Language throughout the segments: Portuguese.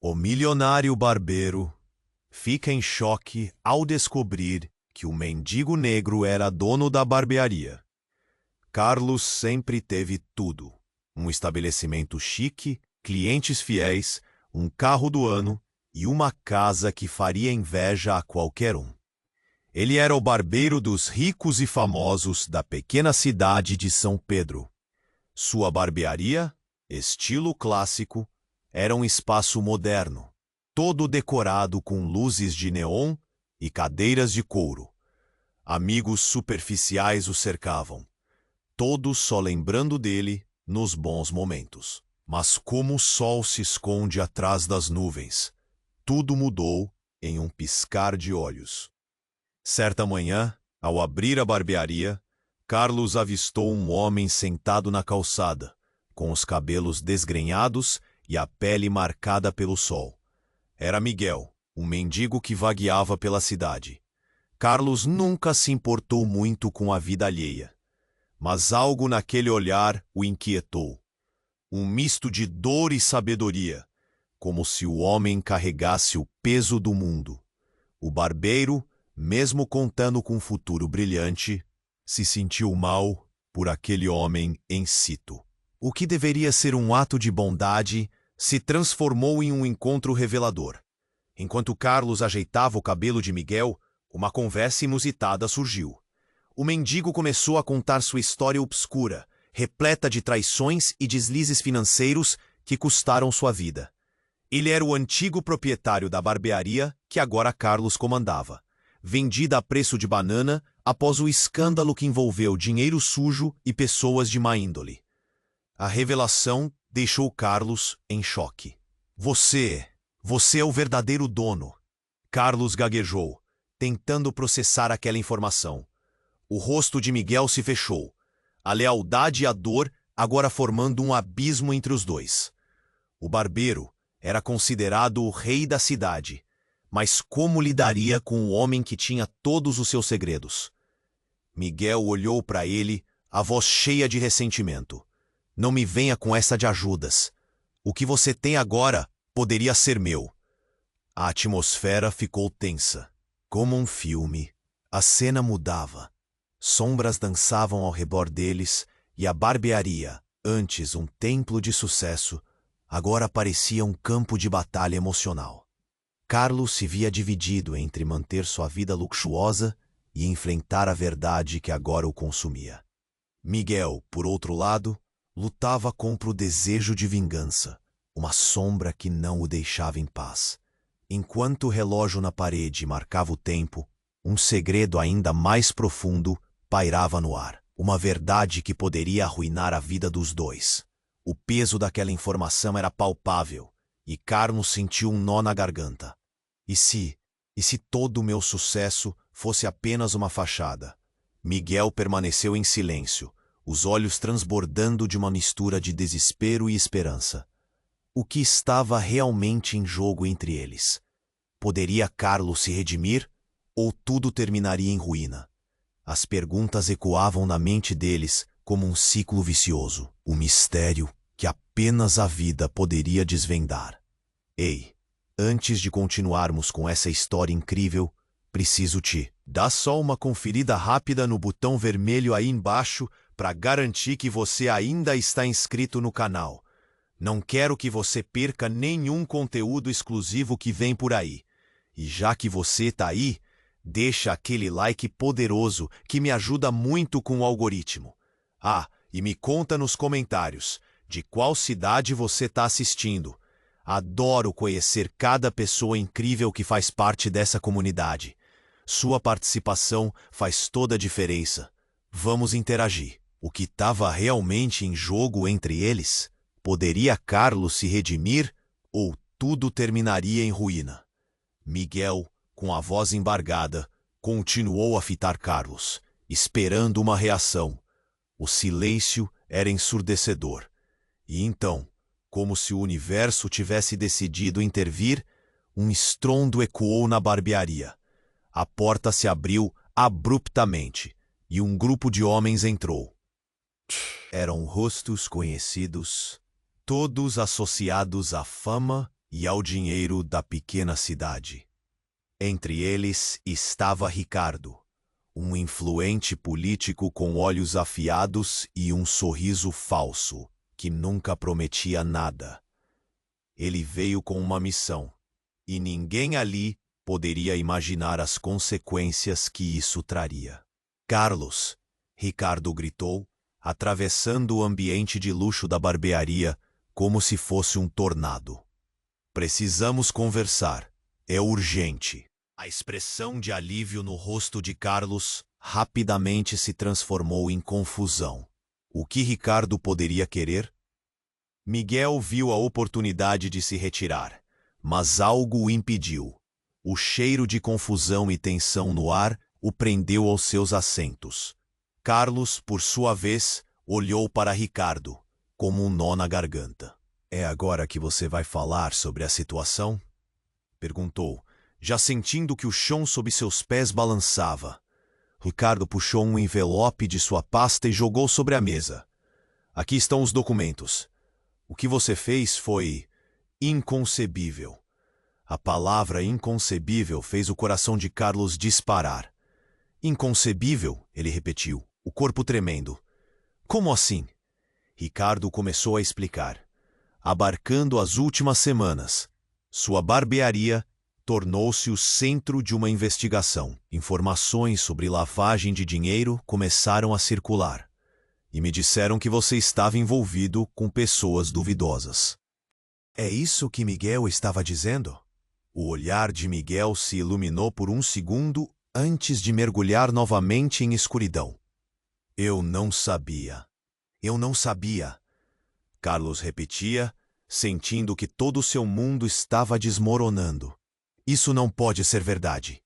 O milionário barbeiro fica em choque ao descobrir que o mendigo negro era dono da barbearia. Carlos sempre teve tudo: um estabelecimento chique, clientes fiéis, um carro do ano e uma casa que faria inveja a qualquer um. Ele era o barbeiro dos ricos e famosos da pequena cidade de São Pedro. Sua barbearia, estilo clássico, era um espaço moderno, todo decorado com luzes de neon e cadeiras de couro. Amigos superficiais o cercavam, todos só lembrando dele nos bons momentos. Mas como o sol se esconde atrás das nuvens, tudo mudou em um piscar de olhos. Certa manhã, ao abrir a barbearia, Carlos avistou um homem sentado na calçada, com os cabelos desgrenhados e a pele marcada pelo sol. Era Miguel, um mendigo que vagueava pela cidade. Carlos nunca se importou muito com a vida alheia, mas algo naquele olhar o inquietou. Um misto de dor e sabedoria, como se o homem carregasse o peso do mundo. O barbeiro, mesmo contando com um futuro brilhante, se sentiu mal por aquele homem em situ. O que deveria ser um ato de bondade se transformou em um encontro revelador. Enquanto Carlos ajeitava o cabelo de Miguel, uma conversa inusitada surgiu. O mendigo começou a contar sua história obscura, repleta de traições e deslizes financeiros que custaram sua vida. Ele era o antigo proprietário da barbearia que agora Carlos comandava, vendida a preço de banana após o escândalo que envolveu dinheiro sujo e pessoas de má índole. A revelação deixou Carlos em choque. Você é o verdadeiro dono. Carlos gaguejou, tentando processar aquela informação. O rosto de Miguel se fechou, a lealdade e a dor agora formando um abismo entre os dois. O barbeiro era considerado o rei da cidade, mas como lidaria com o homem que tinha todos os seus segredos? Miguel olhou para ele, a voz cheia de ressentimento. Não me venha com essa de ajudas. O que você tem agora poderia ser meu. A atmosfera ficou tensa. Como um filme, a cena mudava. Sombras dançavam ao redor deles e a barbearia, antes um templo de sucesso, agora parecia um campo de batalha emocional. Carlos se via dividido entre manter sua vida luxuosa e enfrentar a verdade que agora o consumia. Miguel, por outro lado, lutava contra o desejo de vingança, uma sombra que não o deixava em paz. Enquanto o relógio na parede marcava o tempo, um segredo ainda mais profundo pairava no ar, uma verdade que poderia arruinar a vida dos dois. O peso daquela informação era palpável, e Carlos sentiu um nó na garganta. E se todo o meu sucesso fosse apenas uma fachada? Miguel permaneceu em silêncio, os olhos transbordando de uma mistura de desespero e esperança. O que estava realmente em jogo entre eles? Poderia Carlos se redimir, ou tudo terminaria em ruína? As perguntas ecoavam na mente deles como um ciclo vicioso, um mistério que apenas a vida poderia desvendar. Ei, antes de continuarmos com essa história incrível, preciso te dar só uma conferida rápida no botão vermelho aí embaixo para garantir que você ainda está inscrito no canal. Não quero que você perca nenhum conteúdo exclusivo que vem por aí. E já que você está aí, deixa aquele like poderoso que me ajuda muito com o algoritmo. Ah, e me conta nos comentários de qual cidade você está assistindo. Adoro conhecer cada pessoa incrível que faz parte dessa comunidade. Sua participação faz toda a diferença. Vamos interagir. O que estava realmente em jogo entre eles? Poderia Carlos se redimir ou tudo terminaria em ruína? Miguel, com a voz embargada, continuou a fitar Carlos, esperando uma reação. O silêncio era ensurdecedor. E então, como se o universo tivesse decidido intervir, um estrondo ecoou na barbearia. A porta se abriu abruptamente e um grupo de homens entrou. Eram rostos conhecidos, todos associados à fama e ao dinheiro da pequena cidade. Entre eles estava Ricardo, um influente político com olhos afiados e um sorriso falso, que nunca prometia nada. Ele veio com uma missão, e ninguém ali poderia imaginar as consequências que isso traria. Carlos, Ricardo gritou, atravessando o ambiente de luxo da barbearia como se fosse um tornado. Precisamos conversar. É urgente. A expressão de alívio no rosto de Carlos rapidamente se transformou em confusão. O que Ricardo poderia querer? Miguel viu a oportunidade de se retirar, mas algo o impediu. O cheiro de confusão e tensão no ar o prendeu aos seus assentos. Carlos, por sua vez, olhou para Ricardo, como um nó na garganta. É agora que você vai falar sobre a situação? Perguntou, já sentindo que o chão sob seus pés balançava. Ricardo puxou um envelope de sua pasta e jogou sobre a mesa. Aqui estão os documentos. O que você fez foi inconcebível. A palavra inconcebível fez o coração de Carlos disparar. Inconcebível, ele repetiu, o corpo tremendo. Como assim? Ricardo começou a explicar. Abarcando as últimas semanas, sua barbearia tornou-se o centro de uma investigação. Informações sobre lavagem de dinheiro começaram a circular. E me disseram que você estava envolvido com pessoas duvidosas. É isso que Miguel estava dizendo? O olhar de Miguel se iluminou por um segundo antes de mergulhar novamente em escuridão. Eu não sabia. Eu não sabia. Carlos repetia, sentindo que todo o seu mundo estava desmoronando. Isso não pode ser verdade.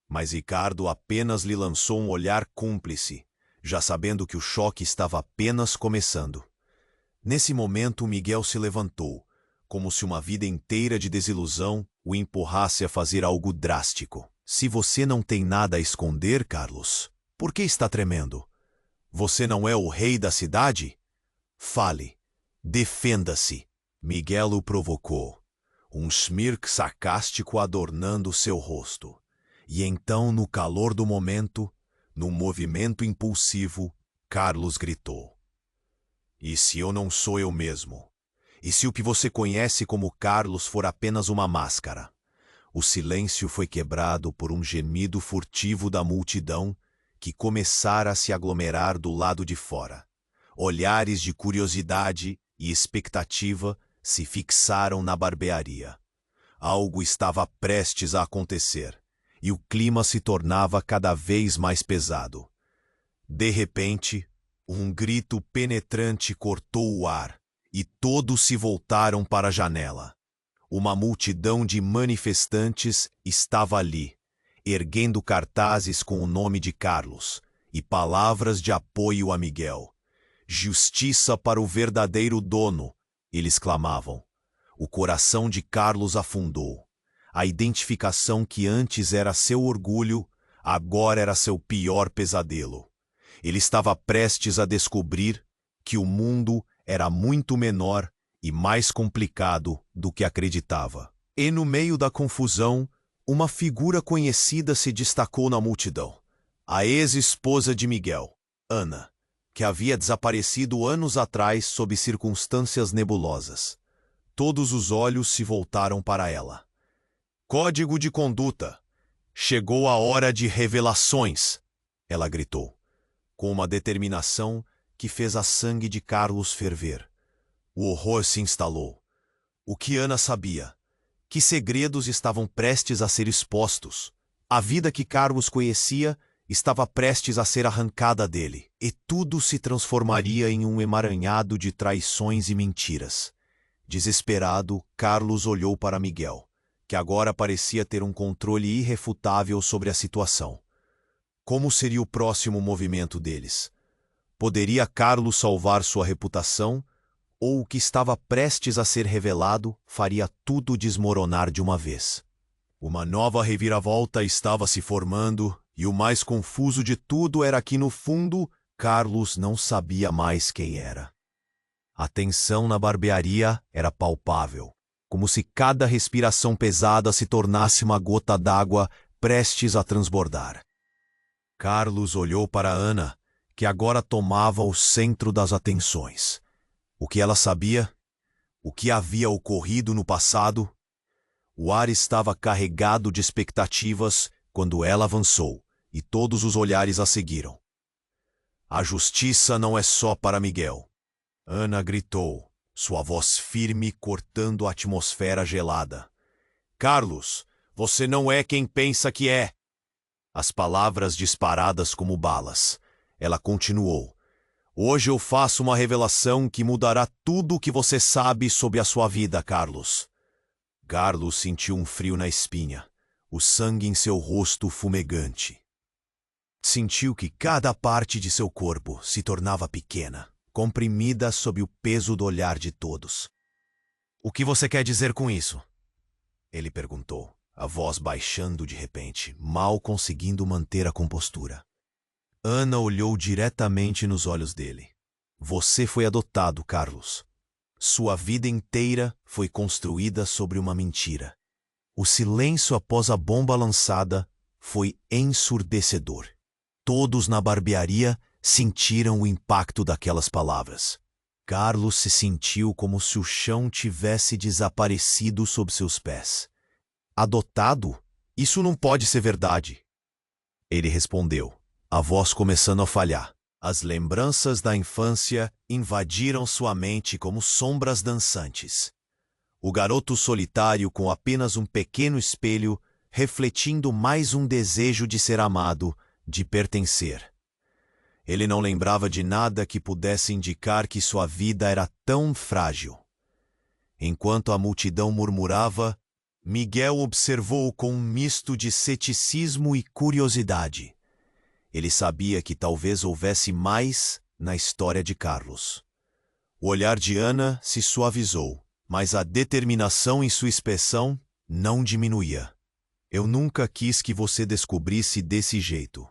Mas Ricardo apenas lhe lançou um olhar cúmplice, já sabendo que o choque estava apenas começando. Nesse momento, Miguel se levantou, como se uma vida inteira de desilusão o empurrasse a fazer algo drástico. Se você não tem nada a esconder, Carlos, por que está tremendo? Você não é o rei da cidade? Fale. Defenda-se. Miguel o provocou, um smirk sarcástico adornando seu rosto. E então, no calor do momento, num movimento impulsivo, Carlos gritou. E se eu não sou eu mesmo? E se o que você conhece como Carlos for apenas uma máscara? O silêncio foi quebrado por um gemido furtivo da multidão que começara a se aglomerar do lado de fora. Olhares de curiosidade e expectativa se fixaram na barbearia. Algo estava prestes a acontecer, e o clima se tornava cada vez mais pesado. De repente, um grito penetrante cortou o ar, e todos se voltaram para a janela. Uma multidão de manifestantes estava ali, erguendo cartazes com o nome de Carlos e palavras de apoio a Miguel. Justiça para o verdadeiro dono, eles clamavam. O coração de Carlos afundou. A identificação que antes era seu orgulho, agora era seu pior pesadelo. Ele estava prestes a descobrir que o mundo era muito menor e mais complicado do que acreditava. E no meio da confusão, uma figura conhecida se destacou na multidão. A ex-esposa de Miguel, Ana, que havia desaparecido anos atrás sob circunstâncias nebulosas. Todos os olhos se voltaram para ela. Código de conduta. Chegou a hora de revelações, ela gritou, com uma determinação que fez a sangue de Carlos ferver. O horror se instalou. O que Ana sabia? Que segredos estavam prestes a ser expostos? A vida que Carlos conhecia estava prestes a ser arrancada dele, e tudo se transformaria em um emaranhado de traições e mentiras. Desesperado, Carlos olhou para Miguel, que agora parecia ter um controle irrefutável sobre a situação. Como seria o próximo movimento deles? Poderia Carlos salvar sua reputação, ou o que estava prestes a ser revelado faria tudo desmoronar de uma vez? Uma nova reviravolta estava se formando, e o mais confuso de tudo era que, no fundo, Carlos não sabia mais quem era. A tensão na barbearia era palpável. como se cada respiração pesada se tornasse uma gota d'água prestes a transbordar. Carlos olhou para Ana, que agora tomava o centro das atenções. O que ela sabia? O que havia ocorrido no passado? O ar estava carregado de expectativas quando ela avançou, e todos os olhares a seguiram. A justiça não é só para Miguel. Ana gritou, sua voz firme cortando a atmosfera gelada. Carlos, você não é quem pensa que é. As palavras disparadas como balas. Ela continuou. Hoje eu faço uma revelação que mudará tudo o que você sabe sobre a sua vida, Carlos. Carlos sentiu um frio na espinha, o sangue em seu rosto fumegante. Sentiu que cada parte de seu corpo se tornava pequena, comprimida sob o peso do olhar de todos. O que você quer dizer com isso? Ele perguntou, a voz baixando de repente, mal conseguindo manter a compostura. Ana olhou diretamente nos olhos dele. Você foi adotado, Carlos. Sua vida inteira foi construída sobre uma mentira. O silêncio após a bomba lançada foi ensurdecedor. Todos na barbearia sentiram o impacto daquelas palavras. Carlos se sentiu como se o chão tivesse desaparecido sob seus pés. Adotado? Isso não pode ser verdade. Ele respondeu, a voz começando a falhar. As lembranças da infância invadiram sua mente como sombras dançantes. O garoto solitário com apenas um pequeno espelho, refletindo mais um desejo de ser amado, de pertencer. Ele não lembrava de nada que pudesse indicar que sua vida era tão frágil. Enquanto a multidão murmurava, Miguel observou com um misto de ceticismo e curiosidade. Ele sabia que talvez houvesse mais na história de Carlos. O olhar de Ana se suavizou, mas a determinação em sua expressão não diminuía. Eu nunca quis que você descobrisse desse jeito.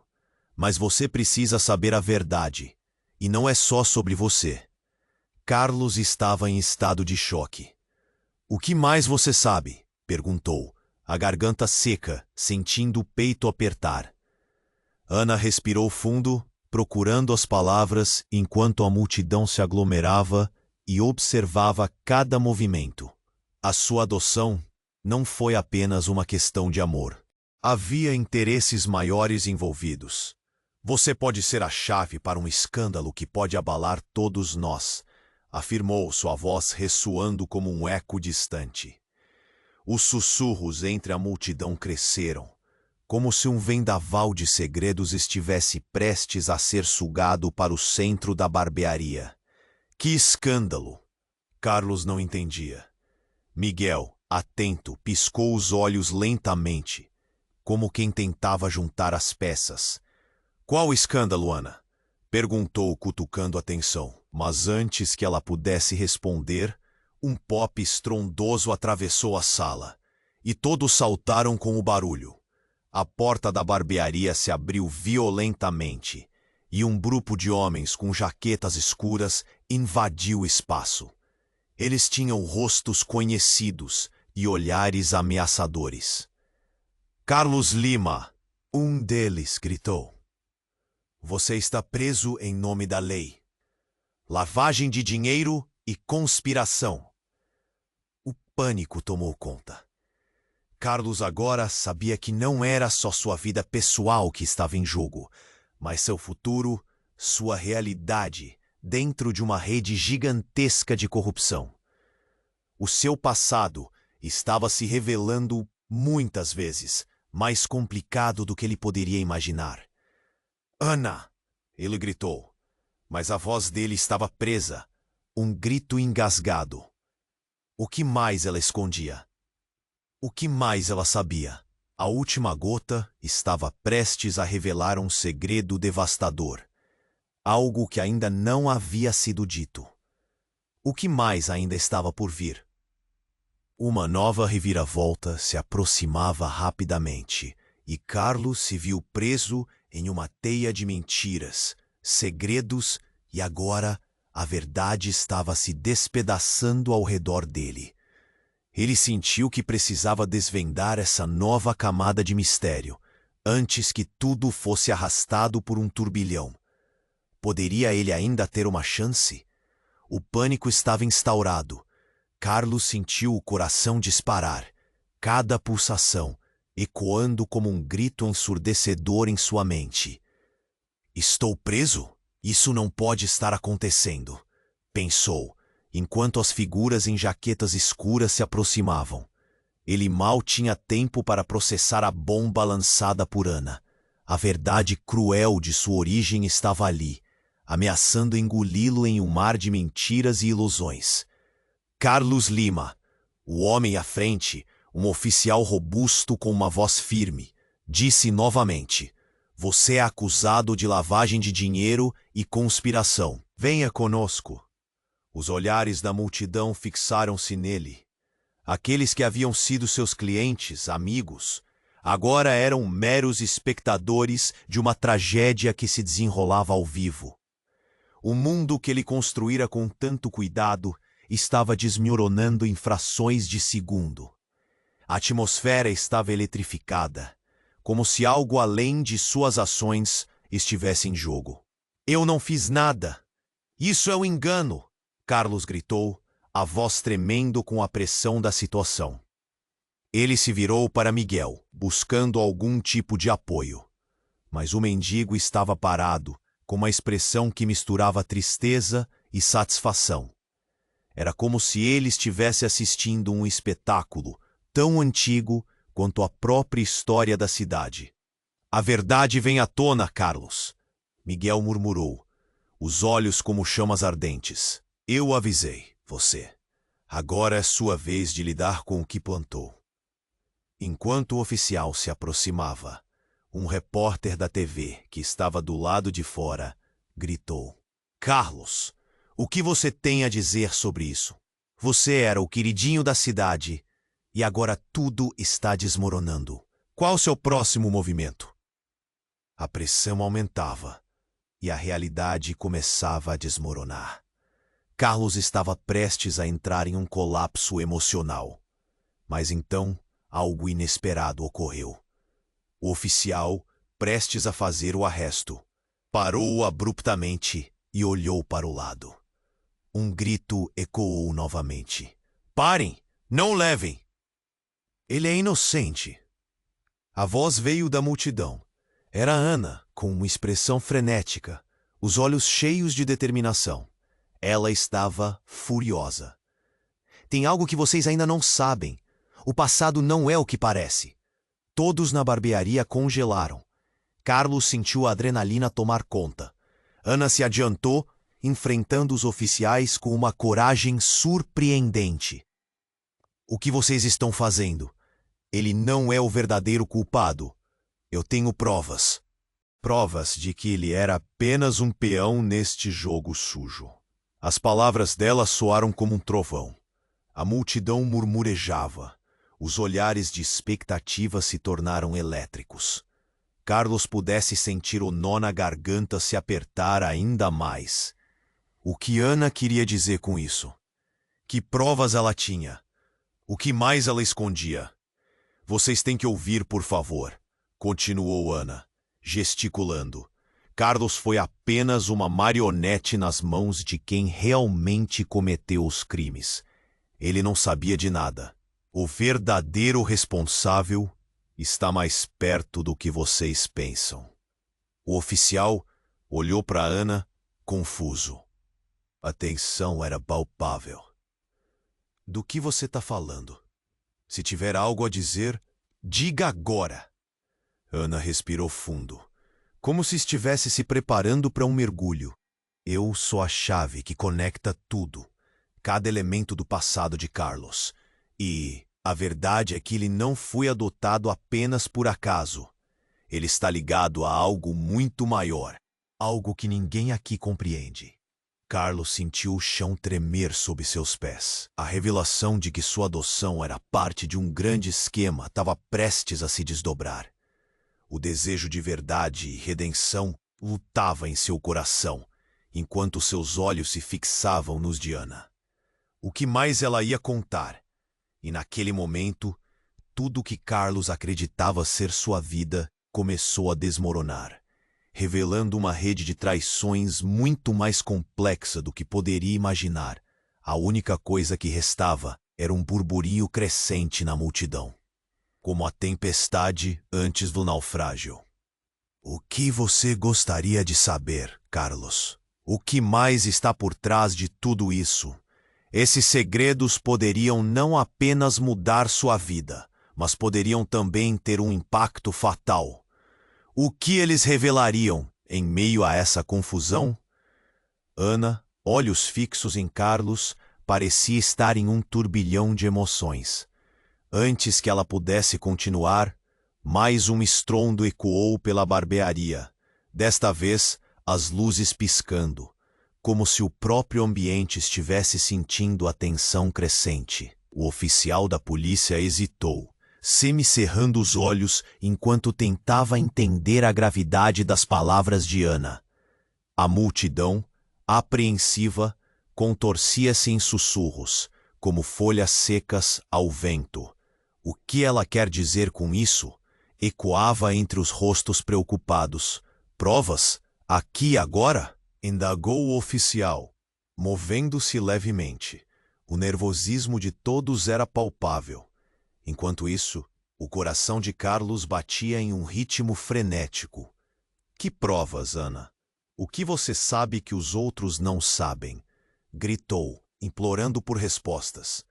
Mas você precisa saber a verdade, e não é só sobre você. Carlos estava em estado de choque. O que mais você sabe? Perguntou, a garganta seca, sentindo o peito apertar. Ana respirou fundo, procurando as palavras enquanto a multidão se aglomerava e observava cada movimento. A sua adoção não foi apenas uma questão de amor. Havia interesses maiores envolvidos. Você pode ser a chave para um escândalo que pode abalar todos nós, afirmou sua voz ressoando como um eco distante. Os sussurros entre a multidão cresceram, como se um vendaval de segredos estivesse prestes a ser sugado para o centro da barbearia. Que escândalo! Carlos não entendia. Miguel, atento, piscou os olhos lentamente, como quem tentava juntar as peças. Qual escândalo, Ana? Perguntou, cutucando a tensão. Mas antes que ela pudesse responder, um pop estrondoso atravessou a sala, e todos saltaram com o barulho. A porta da barbearia se abriu violentamente, e um grupo de homens com jaquetas escuras invadiu o espaço. Eles tinham rostos conhecidos e olhares ameaçadores. Carlos Lima, um deles, gritou. Você está preso em nome da lei. Lavagem de dinheiro e conspiração. O pânico tomou conta. Carlos agora sabia que não era só sua vida pessoal que estava em jogo, mas seu futuro, sua realidade, dentro de uma rede gigantesca de corrupção. O seu passado estava se revelando muitas vezes mais complicado do que ele poderia imaginar. Ana! Ele gritou, mas a voz dele estava presa, um grito engasgado. O que mais ela escondia? O que mais ela sabia? A última gota estava prestes a revelar um segredo devastador. Algo que ainda não havia sido dito. O que mais ainda estava por vir? Uma nova reviravolta se aproximava rapidamente, e Carlos se viu preso em uma teia de mentiras, segredos, e agora a verdade estava se despedaçando ao redor dele. Ele sentiu que precisava desvendar essa nova camada de mistério, antes que tudo fosse arrastado por um turbilhão. Poderia ele ainda ter uma chance? O pânico estava instaurado. Carlos sentiu o coração disparar, cada pulsação ecoando como um grito ensurdecedor em sua mente. Estou preso? Isso não pode estar acontecendo, pensou, enquanto as figuras em jaquetas escuras se aproximavam. Ele mal tinha tempo para processar a bomba lançada por Ana. A verdade cruel de sua origem estava ali, ameaçando engoli-lo em um mar de mentiras e ilusões. Carlos Lima, o homem à frente, um oficial robusto com uma voz firme, disse novamente: "Você é acusado de lavagem de dinheiro e conspiração. Venha conosco." Os olhares da multidão fixaram-se nele. Aqueles que haviam sido seus clientes, amigos, agora eram meros espectadores de uma tragédia que se desenrolava ao vivo. O mundo que ele construíra com tanto cuidado estava desmoronando em frações de segundo. A atmosfera estava eletrificada, como se algo além de suas ações estivesse em jogo. "Eu não fiz nada. Isso é um engano!" Carlos gritou, a voz tremendo com a pressão da situação. Ele se virou para Miguel, buscando algum tipo de apoio. Mas o mendigo estava parado, com uma expressão que misturava tristeza e satisfação. Era como se ele estivesse assistindo um espetáculo tão antigo quanto a própria história da cidade. "A verdade vem à tona, Carlos," Miguel murmurou, os olhos como chamas ardentes. "Eu avisei você. Agora é sua vez de lidar com o que plantou." Enquanto o oficial se aproximava, um repórter da TV, que estava do lado de fora, gritou: "Carlos, o que você tem a dizer sobre isso? Você era o queridinho da cidade e agora tudo está desmoronando. Qual o seu próximo movimento?" A pressão aumentava e a realidade começava a desmoronar. Carlos estava prestes a entrar em um colapso emocional. Mas então, algo inesperado ocorreu. O oficial, prestes a fazer o arresto, parou abruptamente e olhou para o lado. Um grito ecoou novamente: "Parem! Não levem!" "Ele é inocente." A voz veio da multidão. Era Ana, com uma expressão frenética, os olhos cheios de determinação. Ela estava furiosa. "Tem algo que vocês ainda não sabem. O passado não é o que parece." Todos na barbearia congelaram. Carlos sentiu a adrenalina tomar conta. Ana se adiantou, enfrentando os oficiais com uma coragem surpreendente. "O que vocês estão fazendo? Ele não é o verdadeiro culpado. Eu tenho provas. Provas de que ele era apenas um peão neste jogo sujo." As palavras dela soaram como um trovão. A multidão murmurejava. Os olhares de expectativa se tornaram elétricos. Carlos pudesse sentir o nó na garganta se apertar ainda mais. O que Ana queria dizer com isso? Que provas ela tinha? O que mais ela escondia? "Vocês têm que ouvir, por favor," continuou Ana, gesticulando. Carlos foi apenas uma marionete nas mãos de quem realmente cometeu os crimes. Ele não sabia de nada. O verdadeiro responsável está mais perto do que vocês pensam. O oficial olhou para Ana, confuso. A tensão era palpável. "Do que você está falando? Se tiver algo a dizer, diga agora." Ana respirou fundo, como se estivesse se preparando para um mergulho. "Eu sou a chave que conecta tudo, cada elemento do passado de Carlos. E a verdade é que ele não foi adotado apenas por acaso. Ele está ligado a algo muito maior, algo que ninguém aqui compreende." Carlos sentiu o chão tremer sob seus pés. A revelação de que sua adoção era parte de um grande esquema estava prestes a se desdobrar. O desejo de verdade e redenção lutava em seu coração, enquanto seus olhos se fixavam nos de Ana. O que mais ela ia contar? E naquele momento, tudo que Carlos acreditava ser sua vida começou a desmoronar, revelando uma rede de traições muito mais complexa do que poderia imaginar. A única coisa que restava era um burburinho crescente na multidão, como a tempestade antes do naufrágio. O que você gostaria de saber, Carlos? O que mais está por trás de tudo isso? Esses segredos poderiam não apenas mudar sua vida, mas poderiam também ter um impacto fatal. O que eles revelariam em meio a essa confusão? Ana, olhos fixos em Carlos, parecia estar em um turbilhão de emoções. Antes que ela pudesse continuar, mais um estrondo ecoou pela barbearia, desta vez as luzes piscando, como se o próprio ambiente estivesse sentindo a tensão crescente. O oficial da polícia hesitou, semicerrando os olhos enquanto tentava entender a gravidade das palavras de Ana. A multidão, apreensiva, contorcia-se em sussurros, como folhas secas ao vento. O que ela quer dizer com isso? Ecoava entre os rostos preocupados. Provas? Aqui e agora? Indagou o oficial, movendo-se levemente. O nervosismo de todos era palpável. Enquanto isso, o coração de Carlos batia em um ritmo frenético. Que provas, Ana? O que você sabe que os outros não sabem? Gritou, implorando por respostas.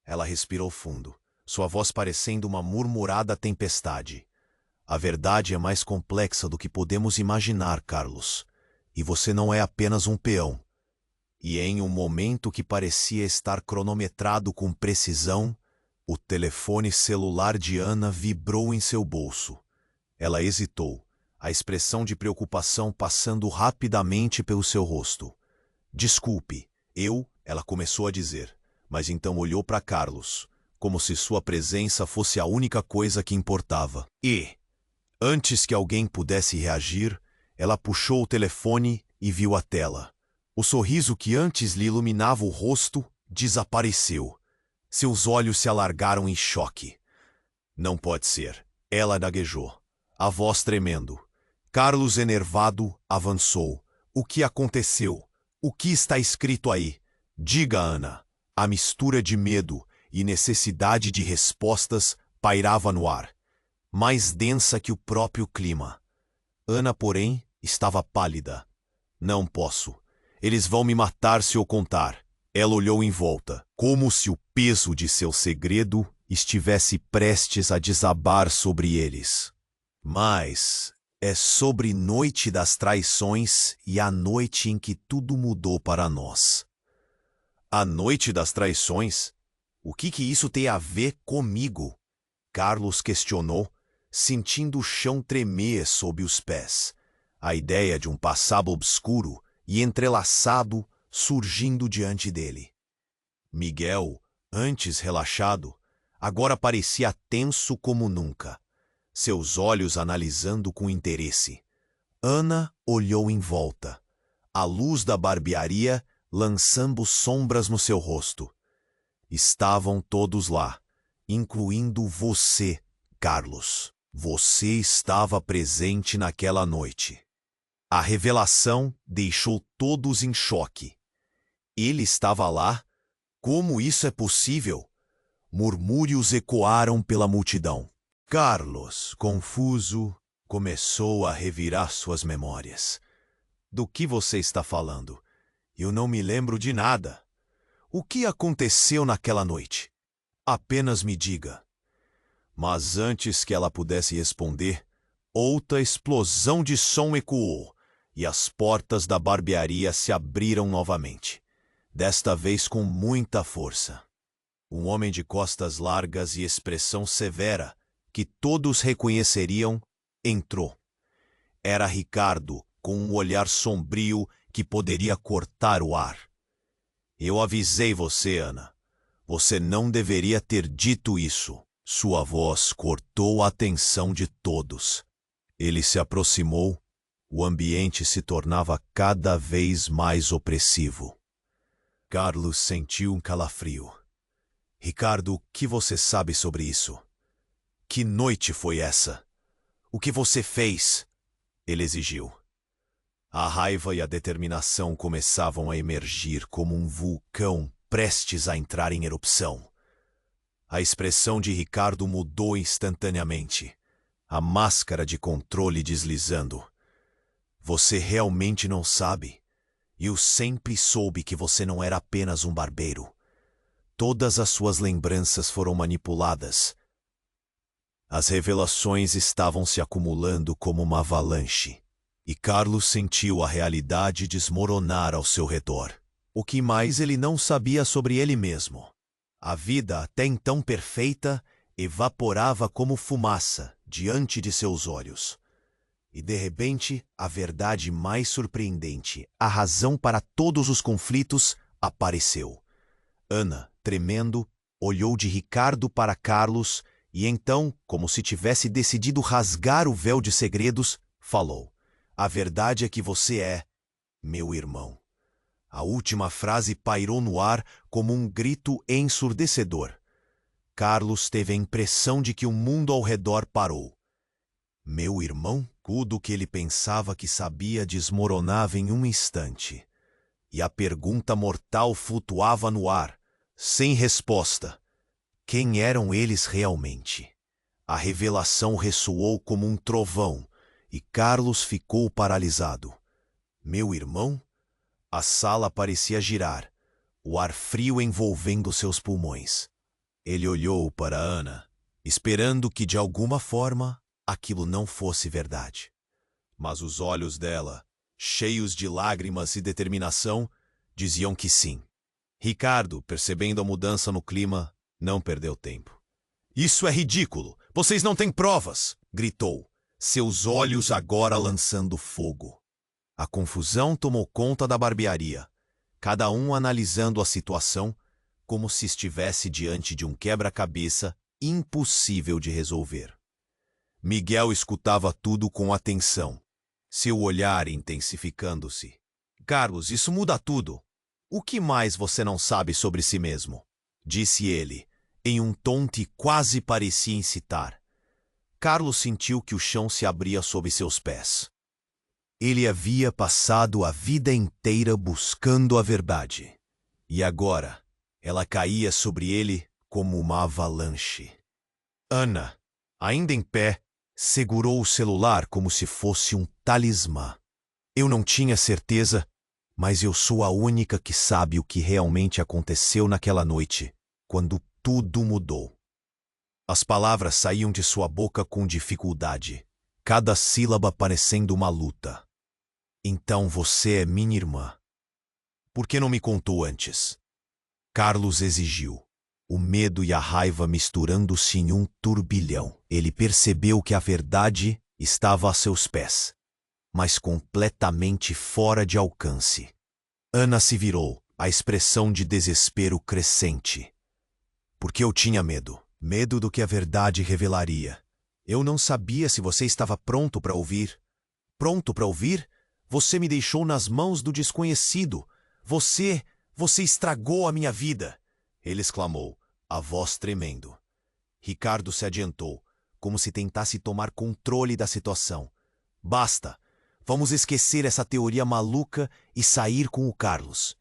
Ela respirou fundo, sua voz parecendo uma murmurada tempestade. A verdade é mais complexa do que podemos imaginar, Carlos. E você não é apenas um peão. E em um momento que parecia estar cronometrado com precisão, o telefone celular de Ana vibrou em seu bolso. Ela hesitou, a expressão de preocupação passando rapidamente pelo seu rosto. Desculpe, ela começou a dizer, mas então olhou para Carlos, como se sua presença fosse a única coisa que importava. E, antes que alguém pudesse reagir, ela puxou o telefone e viu a tela. O sorriso que antes lhe iluminava o rosto desapareceu. Seus olhos se alargaram em choque. Não pode ser, ela gaguejou, a voz tremendo. Carlos, enervado, avançou. O que aconteceu? O que está escrito aí? Diga, Ana. A mistura de medo e necessidade de respostas pairava no ar, mais densa que o próprio clima. Ana, porém, estava pálida. Não posso. Eles vão me matar se eu contar. Ela olhou em volta, como se o peso de seu segredo estivesse prestes a desabar sobre eles. Mas é sobre noite das traições e a noite em que tudo mudou para nós. A noite das traições? O que isso tem a ver comigo? Carlos questionou, sentindo o chão tremer sob os pés. A ideia de um passado obscuro e entrelaçado surgindo diante dele. Miguel, antes relaxado, agora parecia tenso como nunca, seus olhos analisando com interesse. Ana olhou em volta, a luz da barbearia lançando sombras no seu rosto. Estavam todos lá, incluindo você, Carlos. Você estava presente naquela noite. A revelação deixou todos em choque. Ele estava lá? Como isso é possível? Murmúrios ecoaram pela multidão. Carlos, confuso, começou a revirar suas memórias. Do que você está falando? Eu não me lembro de nada. O que aconteceu naquela noite? Apenas me diga. Mas antes que ela pudesse responder, outra explosão de som ecoou, e as portas da barbearia se abriram novamente, desta vez com muita força. Um homem de costas largas e expressão severa, que todos reconheceriam, entrou. Era Ricardo, com um olhar sombrio que poderia cortar o ar. Eu avisei você, Ana. Você não deveria ter dito isso. Sua voz cortou a atenção de todos. Ele se aproximou. O ambiente se tornava cada vez mais opressivo. Carlos sentiu um calafrio. Ricardo, o que você sabe sobre isso? Que noite foi essa? O que você fez? Ele exigiu. A raiva e a determinação começavam a emergir como um vulcão prestes a entrar em erupção. A expressão de Ricardo mudou instantaneamente, a máscara de controle deslizando. Você realmente não sabe? Eu sempre soube que você não era apenas um barbeiro. Todas as suas lembranças foram manipuladas. As revelações estavam se acumulando como uma avalanche, e Carlos sentiu a realidade desmoronar ao seu redor. O que mais ele não sabia sobre ele mesmo? A vida, até então perfeita, evaporava como fumaça diante de seus olhos. E, de repente, a verdade mais surpreendente, a razão para todos os conflitos, apareceu. Ana, tremendo, olhou de Ricardo para Carlos e então, como se tivesse decidido rasgar o véu de segredos, falou: "A verdade é que você é meu irmão." A última frase pairou no ar como um grito ensurdecedor. Carlos teve a impressão de que o mundo ao redor parou. Meu irmão? Tudo o que ele pensava que sabia desmoronava em um instante. E a pergunta mortal flutuava no ar, sem resposta. Quem eram eles realmente? A revelação ressoou como um trovão, e Carlos ficou paralisado. Meu irmão? A sala parecia girar, o ar frio envolvendo seus pulmões. Ele olhou para Ana, esperando que de alguma forma aquilo não fosse verdade. Mas os olhos dela, cheios de lágrimas e determinação, diziam que sim. Ricardo, percebendo a mudança no clima, não perdeu tempo. "Isso é ridículo! Vocês não têm provas!" gritou, seus olhos agora lançando fogo. A confusão tomou conta da barbearia, cada um analisando a situação como se estivesse diante de um quebra-cabeça impossível de resolver. Miguel escutava tudo com atenção, seu olhar intensificando-se. "Carlos, isso muda tudo. O que mais você não sabe sobre si mesmo?" disse ele, em um tom que quase parecia incitar. Carlos sentiu que o chão se abria sob seus pés. Ele havia passado a vida inteira buscando a verdade. E agora, ela caía sobre ele como uma avalanche. Ana, ainda em pé, segurou o celular como se fosse um talismã. "Eu não tinha certeza, mas eu sou a única que sabe o que realmente aconteceu naquela noite, quando tudo mudou." As palavras saíam de sua boca com dificuldade, cada sílaba parecendo uma luta. "Então você é minha irmã. Por que não me contou antes?" Carlos exigiu, o medo e a raiva misturando-se em um turbilhão. Ele percebeu que a verdade estava a seus pés, mas completamente fora de alcance. Ana se virou, a expressão de desespero crescente. "Porque eu tinha medo. Medo do que a verdade revelaria. Eu não sabia se você estava pronto para ouvir." "Pronto para ouvir? Você me deixou nas mãos do desconhecido. Você estragou a minha vida!" ele exclamou, a voz tremendo. Ricardo se adiantou, como se tentasse tomar controle da situação. "Basta! Vamos esquecer essa teoria maluca e sair com o Carlos."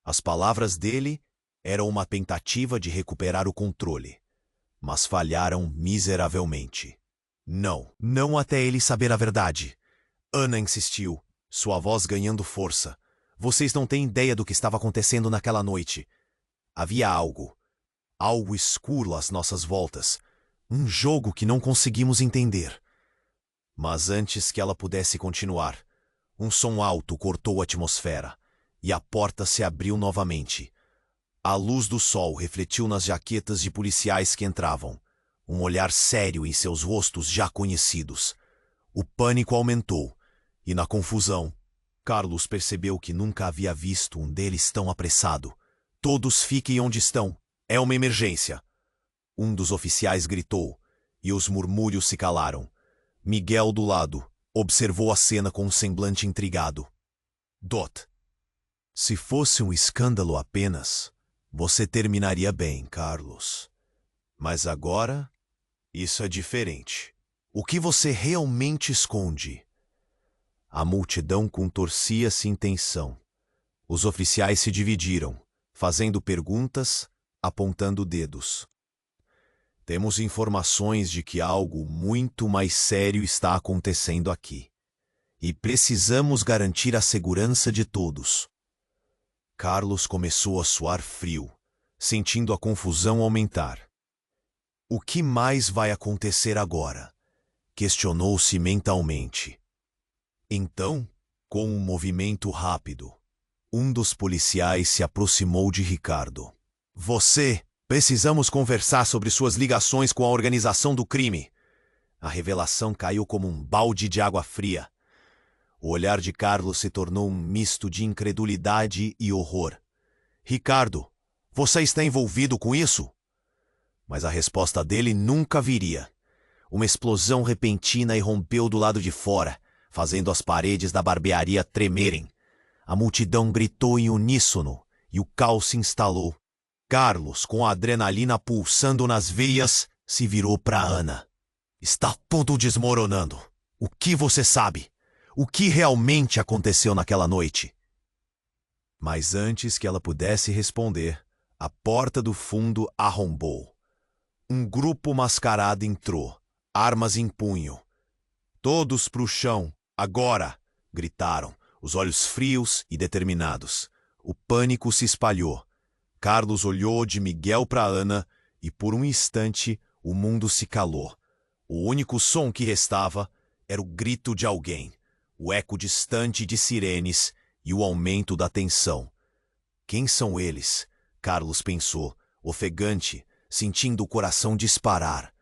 As palavras dele eram uma tentativa de recuperar o controle, mas falharam miseravelmente. Não até ele saber a verdade." Ana insistiu, sua voz ganhando força. "Vocês não têm ideia do que estava acontecendo naquela noite. Havia algo escuro às nossas voltas, um jogo que não conseguimos entender." Mas antes que ela pudesse continuar, um som alto cortou a atmosfera, e a porta se abriu novamente. A luz do sol refletiu nas jaquetas de policiais que entravam, um olhar sério em seus rostos já conhecidos. O pânico aumentou, e na confusão, Carlos percebeu que nunca havia visto um deles tão apressado. "Todos fiquem onde estão. É uma emergência." Um dos oficiais gritou, e os murmúrios se calaram. Miguel, do lado, observou a cena com um semblante intrigado. "Dot, se fosse um escândalo apenas, Você terminaria bem, Carlos. Mas agora, isso é diferente. O que você realmente esconde? A multidão contorcia-se em tensão. Os oficiais se dividiram, fazendo perguntas, apontando dedos. Temos informações de que algo muito mais sério está acontecendo aqui. E precisamos garantir a segurança de todos. Carlos começou a suar frio, sentindo a confusão aumentar. O que mais vai acontecer agora? Questionou-se mentalmente. Então, com um movimento rápido, um dos policiais se aproximou de Ricardo. Precisamos conversar sobre suas ligações com a organização do crime. A revelação caiu como um balde de água fria. O olhar de Carlos se tornou um misto de incredulidade e horror. Ricardo, você está envolvido com isso? Mas a resposta dele nunca viria. Uma explosão repentina irrompeu do lado de fora, fazendo as paredes da barbearia tremerem. A multidão gritou em uníssono e o caos se instalou. Carlos, com a adrenalina pulsando nas veias, se virou para Ana. Está tudo desmoronando. O que você sabe? O que realmente aconteceu naquela noite? Mas antes que ela pudesse responder, a porta do fundo arrombou. Um grupo mascarado entrou, armas em punho. Todos pro chão, agora! Gritaram, os olhos frios e determinados. O pânico se espalhou. Carlos olhou de Miguel para Ana e por um instante o mundo se calou. O único som que restava era o grito de alguém, o eco distante de sirenes e o aumento da tensão. Quem são eles? Carlos pensou, ofegante, sentindo o coração disparar.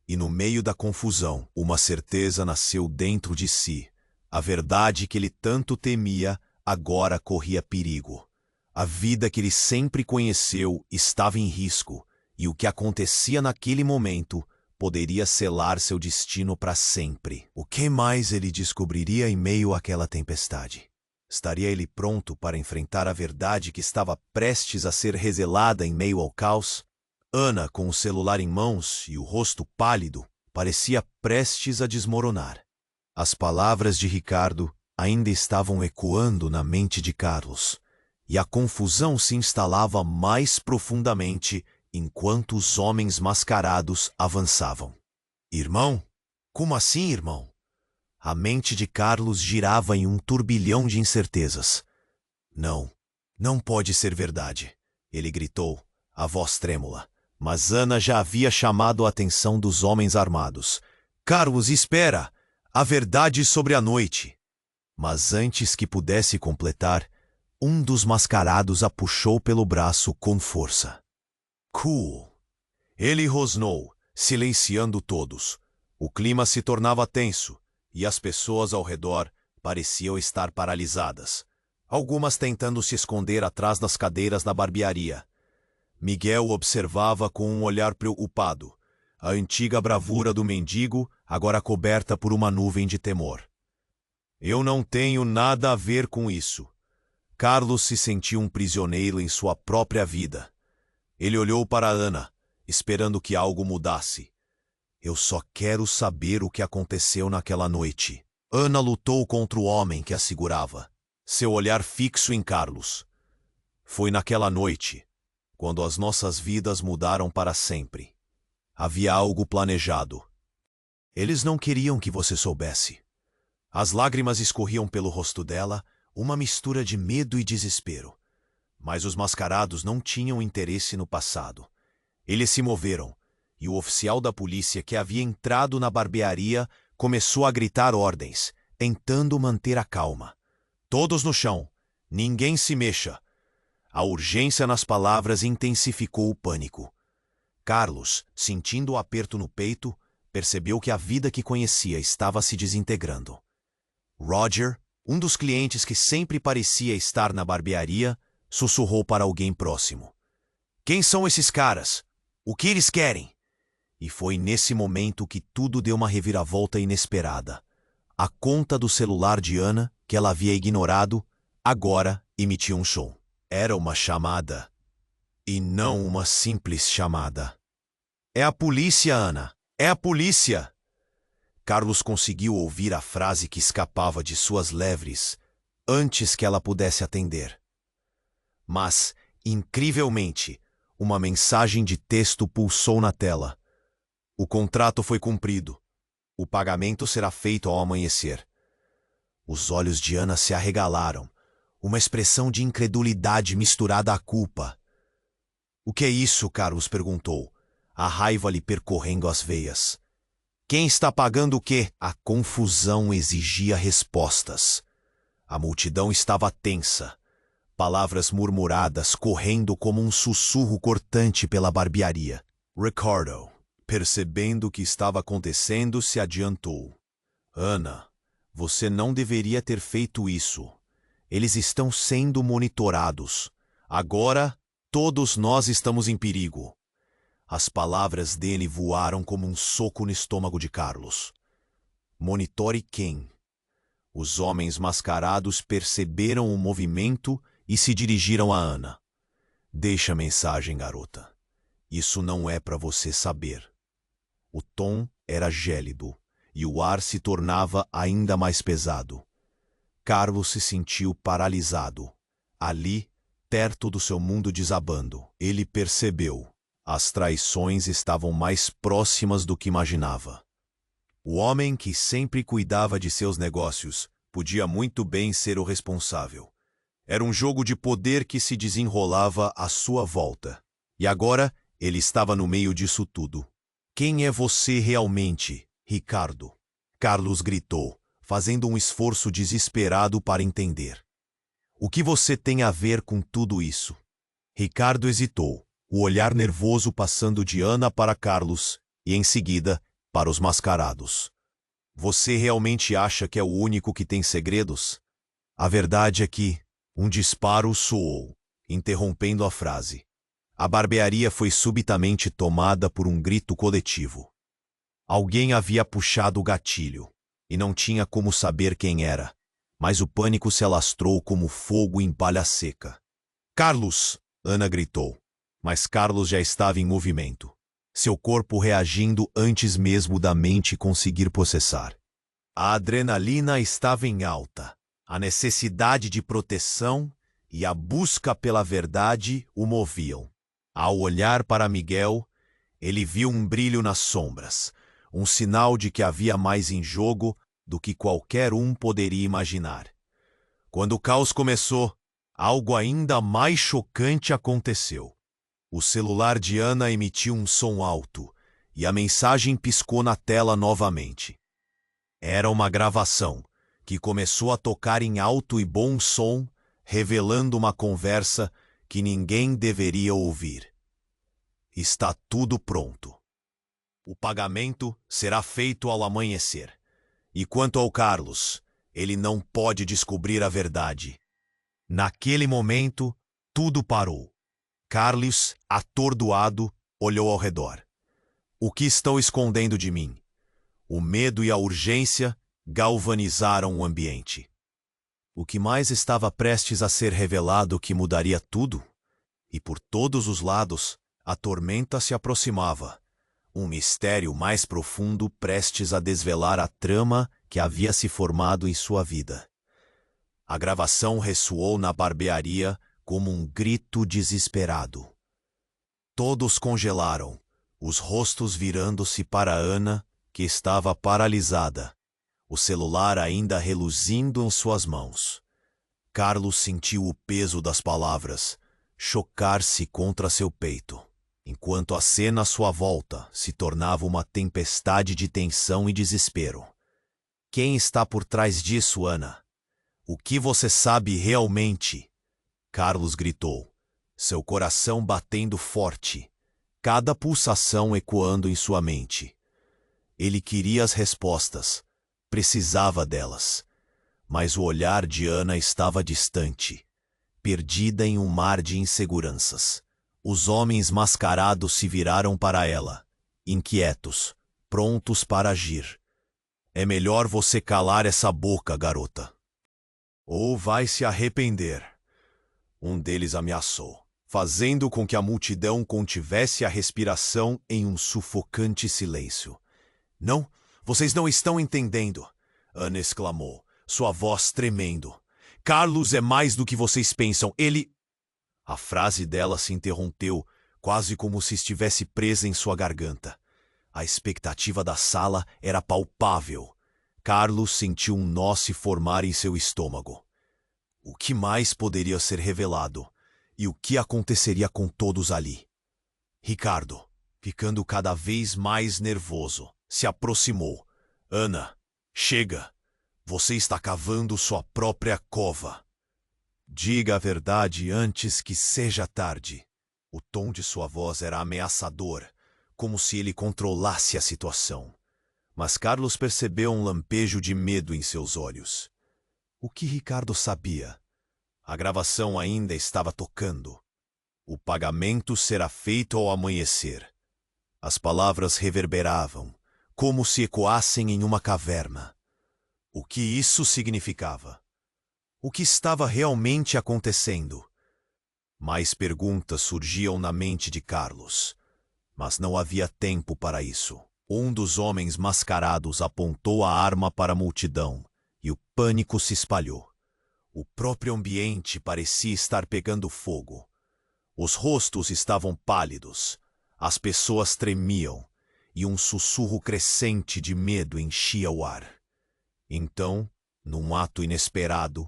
E no meio da confusão, uma certeza nasceu dentro de si. A verdade que ele tanto temia agora corria perigo. A vida que ele sempre conheceu estava em risco, e o que acontecia naquele momento poderia selar seu destino para sempre. O que mais ele descobriria em meio àquela tempestade? Estaria ele pronto para enfrentar a verdade que estava prestes a ser revelada em meio ao caos? Ana, com o celular em mãos e o rosto pálido, parecia prestes a desmoronar. As palavras de Ricardo ainda estavam ecoando na mente de Carlos, e a confusão se instalava mais profundamente enquanto os homens mascarados avançavam. Irmão? Como assim, irmão? A mente de Carlos girava em um turbilhão de incertezas. Não pode ser verdade, ele gritou, a voz trêmula. Mas Ana já havia chamado a atenção dos homens armados. Carlos, espera! A verdade sobre a noite! Mas antes que pudesse completar, um dos mascarados a puxou pelo braço com força. Cool! Ele rosnou, silenciando todos. O clima se tornava tenso, e as pessoas ao redor pareciam estar paralisadas, algumas tentando se esconder atrás das cadeiras da barbearia. Miguel observava com um olhar preocupado, a antiga bravura do mendigo agora coberta por uma nuvem de temor. Eu não tenho nada a ver com isso. Carlos se sentiu um prisioneiro em sua própria vida. Ele olhou para Ana, esperando que algo mudasse. Eu só quero saber o que aconteceu naquela noite. Ana lutou contra o homem que a segurava, seu olhar fixo em Carlos. Foi naquela noite, quando as nossas vidas mudaram para sempre. Havia algo planejado. Eles não queriam que você soubesse. As lágrimas escorriam pelo rosto dela, uma mistura de medo e desespero. Mas os mascarados não tinham interesse no passado. Eles se moveram, e o oficial da polícia que havia entrado na barbearia começou a gritar ordens, tentando manter a calma. Todos no chão. Ninguém se mexa. A urgência nas palavras intensificou o pânico. Carlos, sentindo o aperto no peito, percebeu que a vida que conhecia estava se desintegrando. Roger, um dos clientes que sempre parecia estar na barbearia, sussurrou para alguém próximo. Quem são esses caras? O que eles querem? E foi nesse momento que tudo deu uma reviravolta inesperada. A conta do celular de Ana, que ela havia ignorado, agora emitia um som. Era uma chamada. e não uma simples chamada. É a polícia, Ana! É a polícia! Carlos conseguiu ouvir a frase que escapava de suas lévres antes que ela pudesse atender. Mas, incrivelmente, uma mensagem de texto pulsou na tela. O contrato foi cumprido. O pagamento será feito ao amanhecer. Os olhos de Ana se arregalaram, uma expressão de incredulidade misturada à culpa. O que é isso? Carlos perguntou, a raiva lhe percorrendo as veias. Quem está pagando o quê? A confusão exigia respostas. A multidão estava tensa, palavras murmuradas correndo como um sussurro cortante pela barbearia. Ricardo, percebendo o que estava acontecendo, se adiantou. Ana, você não deveria ter feito isso. Eles estão sendo monitorados. Agora, todos nós estamos em perigo. As palavras dele voaram como um soco no estômago de Carlos. Monitore quem? Os homens mascarados perceberam o movimento e se dirigiram a Ana. Deixa a mensagem, garota. Isso não é para você saber. O tom era gélido e o ar se tornava ainda mais pesado. Carlos se sentiu paralisado. Ali, perto do seu mundo desabando, ele percebeu. As traições estavam mais próximas do que imaginava. O homem que sempre cuidava de seus negócios podia muito bem ser o responsável. Era um jogo de poder que se desenrolava à sua volta. E agora ele estava no meio disso tudo. Quem é você realmente, Ricardo? Carlos gritou, fazendo um esforço desesperado para entender. O que você tem a ver com tudo isso? Ricardo hesitou, o olhar nervoso passando de Ana para Carlos e, em seguida, para os mascarados. Você realmente acha que é o único que tem segredos? A verdade é que um disparo soou, interrompendo a frase. A barbearia foi subitamente tomada por um grito coletivo. Alguém havia puxado o gatilho, e não tinha como saber quem era, mas o pânico se alastrou como fogo em palha seca. Carlos! Ana gritou, mas Carlos já estava em movimento, seu corpo reagindo antes mesmo da mente conseguir processar. A adrenalina estava em alta, a necessidade de proteção e a busca pela verdade o moviam. Ao olhar para Miguel, ele viu um brilho nas sombras, um sinal de que havia mais em jogo do que qualquer um poderia imaginar. Quando o caos começou, algo ainda mais chocante aconteceu. O celular de Ana emitiu um som alto e a mensagem piscou na tela novamente. Era uma gravação que começou a tocar em alto e bom som, revelando uma conversa que ninguém deveria ouvir. Está tudo pronto. O pagamento será feito ao amanhecer. E quanto ao Carlos, ele não pode descobrir a verdade. Naquele momento, tudo parou. Carlos, atordoado, olhou ao redor. O que estão escondendo de mim? O medo e a urgência galvanizaram o ambiente. O que mais estava prestes a ser revelado que mudaria tudo? E por todos os lados, a tormenta se aproximava. Um mistério mais profundo prestes a desvelar a trama que havia se formado em sua vida. A gravação ressoou na barbearia como um grito desesperado. Todos congelaram, os rostos virando-se para Ana, que estava paralisada, o celular ainda reluzindo em suas mãos. Carlos sentiu o peso das palavras chocar-se contra seu peito, enquanto a cena à sua volta se tornava uma tempestade de tensão e desespero. Quem está por trás disso, Ana? O que você sabe realmente? Carlos gritou, seu coração batendo forte, cada pulsação ecoando em sua mente. Ele queria as respostas, precisava delas, mas o olhar de Ana estava distante, perdida em um mar de inseguranças. Os homens mascarados se viraram para ela, inquietos, prontos para agir. É melhor você calar essa boca, garota. Ou vai se arrepender. Um deles ameaçou, fazendo com que a multidão contivesse a respiração em um sufocante silêncio. Não, vocês não estão entendendo, Ana exclamou, sua voz tremendo. Carlos é mais do que vocês pensam, ele... A frase dela se interrompeu, quase como se estivesse presa em sua garganta. A expectativa da sala era palpável. Carlos sentiu um nó se formar em seu estômago. O que mais poderia ser revelado? E o que aconteceria com todos ali? Ricardo, ficando cada vez mais nervoso, se aproximou. Ana, chega! Você está cavando sua própria cova. Diga a verdade antes que seja tarde. O tom de sua voz era ameaçador, como se ele controlasse a situação. Mas Carlos percebeu um lampejo de medo em seus olhos. O que Ricardo sabia? A gravação ainda estava tocando. O pagamento será feito ao amanhecer. As palavras reverberavam, como se ecoassem em uma caverna. O que isso significava? O que estava realmente acontecendo? Mais perguntas surgiam na mente de Carlos, mas não havia tempo para isso. Um dos homens mascarados apontou a arma para a multidão e o pânico se espalhou. O próprio ambiente parecia estar pegando fogo. Os rostos estavam pálidos, as pessoas tremiam e um sussurro crescente de medo enchia o ar. Então, num ato inesperado,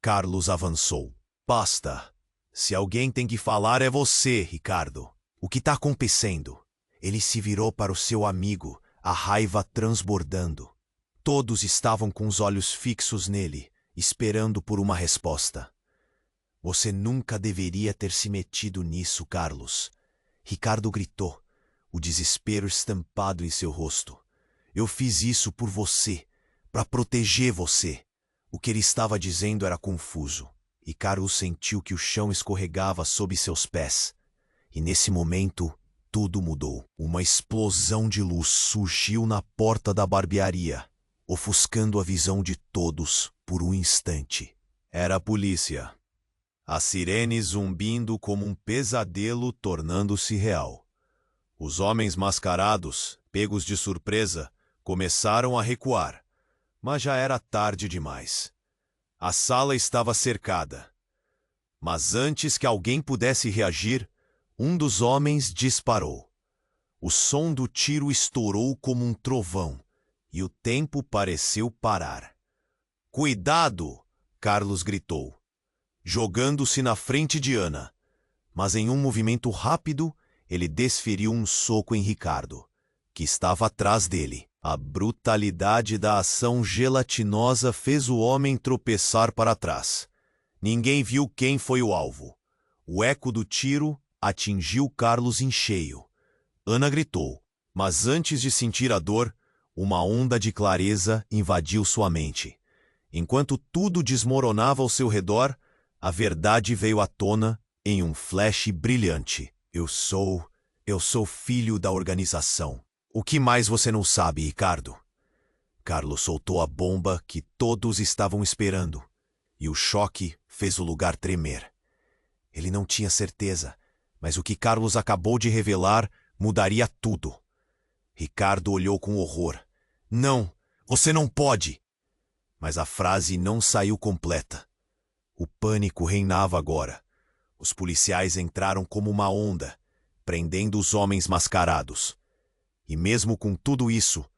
Carlos avançou. Basta! Se alguém tem que falar é você, Ricardo. O que está acontecendo? Ele se virou para o seu amigo, a raiva transbordando. Todos estavam com os olhos fixos nele, esperando por uma resposta. Você nunca deveria ter se metido nisso, Carlos. Ricardo gritou, o desespero estampado em seu rosto. Eu fiz isso por você, para proteger você. O que ele estava dizendo era confuso, e Carlos sentiu que o chão escorregava sob seus pés. E nesse momento, tudo mudou. Uma explosão de luz surgiu na porta da barbearia, ofuscando a visão de todos por um instante. Era a polícia. A sirene zumbindo como um pesadelo tornando-se real. Os homens mascarados, pegos de surpresa, começaram a recuar. Mas já era tarde demais. A sala estava cercada. Mas antes que alguém pudesse reagir, um dos homens disparou. O som do tiro estourou como um trovão, e o tempo pareceu parar. Cuidado! Carlos gritou, jogando-se na frente de Ana. Mas em um movimento rápido, ele desferiu um soco em Ricardo, que estava atrás dele. A brutalidade da ação gelatinosa fez o homem tropeçar para trás. Ninguém viu quem foi o alvo. O eco do tiro atingiu Carlos em cheio. Ana gritou, mas antes de sentir a dor, uma onda de clareza invadiu sua mente. Enquanto tudo desmoronava ao seu redor, a verdade veio à tona em um flash brilhante. Eu sou filho da organização. O que mais você não sabe, Ricardo? Carlos soltou a bomba que todos estavam esperando, e o choque fez o lugar tremer. Ele não tinha certeza, mas o que Carlos acabou de revelar mudaria tudo. Ricardo olhou com horror. Não, você não pode! Mas a frase não saiu completa. O pânico reinava agora. Os policiais entraram como uma onda, prendendo os homens mascarados. E mesmo com tudo isso,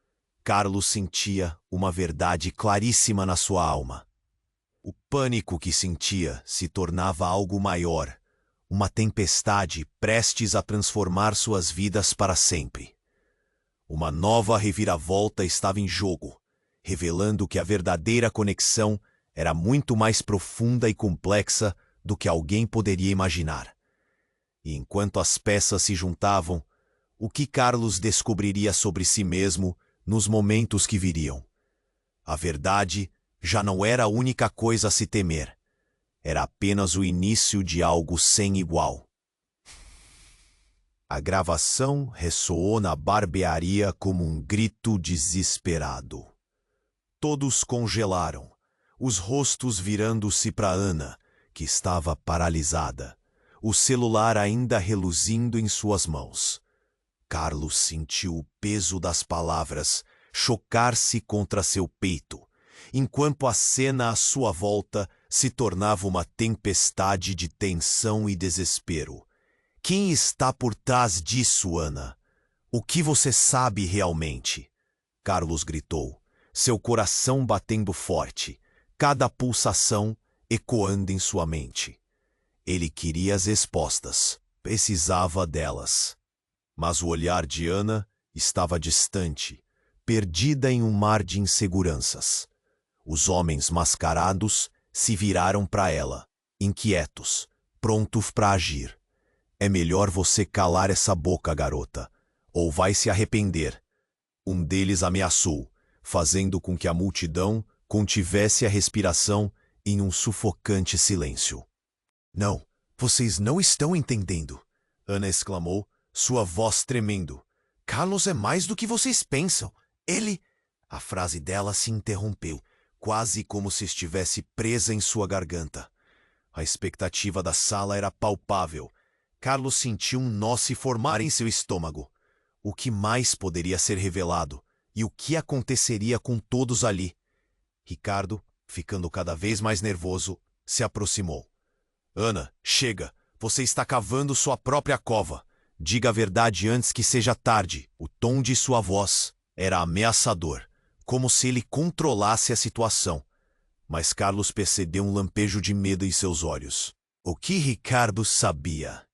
Carlos sentia uma verdade claríssima na sua alma. O pânico que sentia se tornava algo maior, uma tempestade prestes a transformar suas vidas para sempre. Uma nova reviravolta estava em jogo, revelando que a verdadeira conexão era muito mais profunda e complexa do que alguém poderia imaginar. E enquanto as peças se juntavam, o que Carlos descobriria sobre si mesmo nos momentos que viriam? A verdade já não era a única coisa a se temer. Era apenas o início de algo sem igual. A gravação ressoou na barbearia como um grito desesperado. Todos congelaram, os rostos virando-se para Ana, que estava paralisada. o celular ainda reluzindo em suas mãos. Carlos sentiu o peso das palavras chocar-se contra seu peito, enquanto a cena à sua volta se tornava uma tempestade de tensão e desespero. Quem está por trás disso, Ana? O que você sabe realmente? Carlos gritou, seu coração batendo forte, cada pulsação ecoando em sua mente. Ele queria as respostas, precisava delas. Mas o olhar de Ana estava distante, perdida em um mar de inseguranças. Os homens mascarados se viraram para ela, inquietos, prontos para agir. É melhor você calar essa boca, garota, ou vai se arrepender. Um deles ameaçou, fazendo com que a multidão contivesse a respiração em um sufocante silêncio. Não, vocês não estão entendendo, Ana exclamou, sua voz tremendo. Carlos é mais do que vocês pensam. Ele... A frase dela se interrompeu, quase como se estivesse presa em sua garganta. A expectativa da sala era palpável. Carlos sentiu um nó se formar em seu estômago. O que mais poderia ser revelado? E o que aconteceria com todos ali? Ricardo, ficando cada vez mais nervoso, se aproximou. Ana, chega. Você está cavando sua própria cova. Diga a verdade antes que seja tarde. O tom de sua voz era ameaçador, como se ele controlasse a situação. Mas Carlos percebeu um lampejo de medo em seus olhos. O que Ricardo sabia?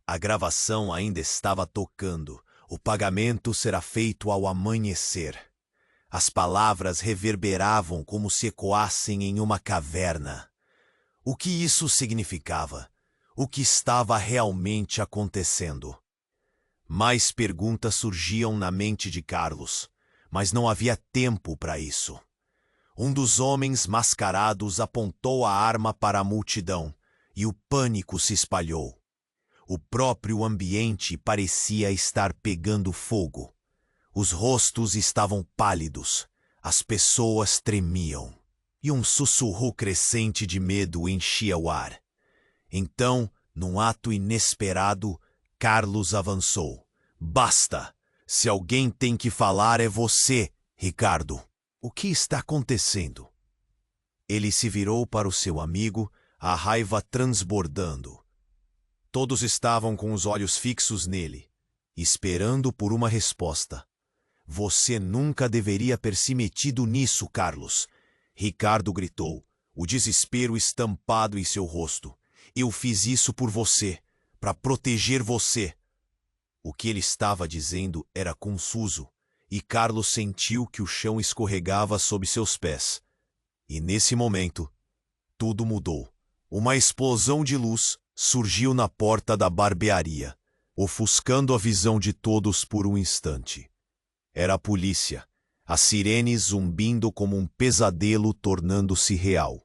A gravação ainda estava tocando. O pagamento será feito ao amanhecer. As palavras reverberavam como se ecoassem em uma caverna. O que isso significava? O que estava realmente acontecendo? Mais perguntas surgiam na mente de Carlos, mas não havia tempo para isso. Um dos homens mascarados apontou a arma para a multidão e o pânico se espalhou. O próprio ambiente parecia estar pegando fogo. Os rostos estavam pálidos, as pessoas tremiam, e um sussurro crescente de medo enchia o ar. Então, num ato inesperado, Carlos avançou. Basta! Se alguém tem que falar é você, Ricardo. O que está acontecendo? Ele se virou para o seu amigo, a raiva transbordando. Todos estavam com os olhos fixos nele, esperando por uma resposta. Você nunca deveria ter se metido nisso, Carlos. Ricardo gritou, o desespero estampado em seu rosto. Eu fiz isso por você, para proteger você. O que ele estava dizendo era confuso, e Carlos sentiu que o chão escorregava sob seus pés. E nesse momento, tudo mudou. Uma explosão de luz surgiu na porta da barbearia, ofuscando a visão de todos por um instante. Era a polícia, as sirenes zumbindo como um pesadelo tornando-se real.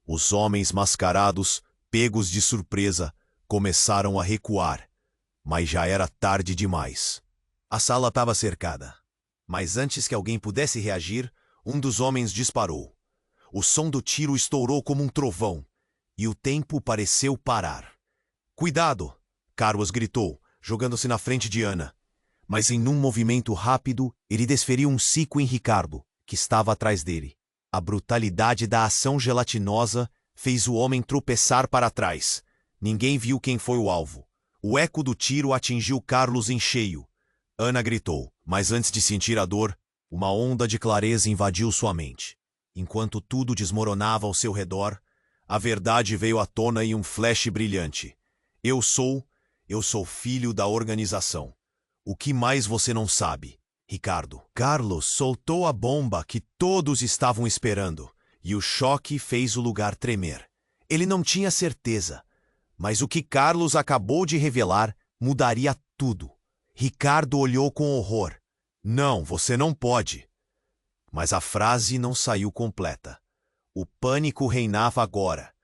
Os homens mascarados, pegos de surpresa, começaram a recuar, mas já era tarde demais. A sala estava cercada, mas antes que alguém pudesse reagir, um dos homens disparou. O som do tiro estourou como um trovão, e o tempo pareceu parar. Cuidado! Carlos gritou, jogando-se na frente de Ana. Mas em um movimento rápido, ele desferiu um cico em Ricardo, que estava atrás dele. A brutalidade da ação gelatinosa fez o homem tropeçar para trás. Ninguém viu quem foi o alvo. O eco do tiro atingiu Carlos em cheio. Ana gritou, mas antes de sentir a dor, uma onda de clareza invadiu sua mente. Enquanto tudo desmoronava ao seu redor, a verdade veio à tona em um flash brilhante. Eu sou filho da organização. O que mais você não sabe, Ricardo? Carlos soltou a bomba que todos estavam esperando, e o choque fez o lugar tremer. Ele não tinha certeza, mas o que Carlos acabou de revelar mudaria tudo. Ricardo olhou com horror. Não, você não pode. Mas a frase não saiu completa. O pânico reinava agora.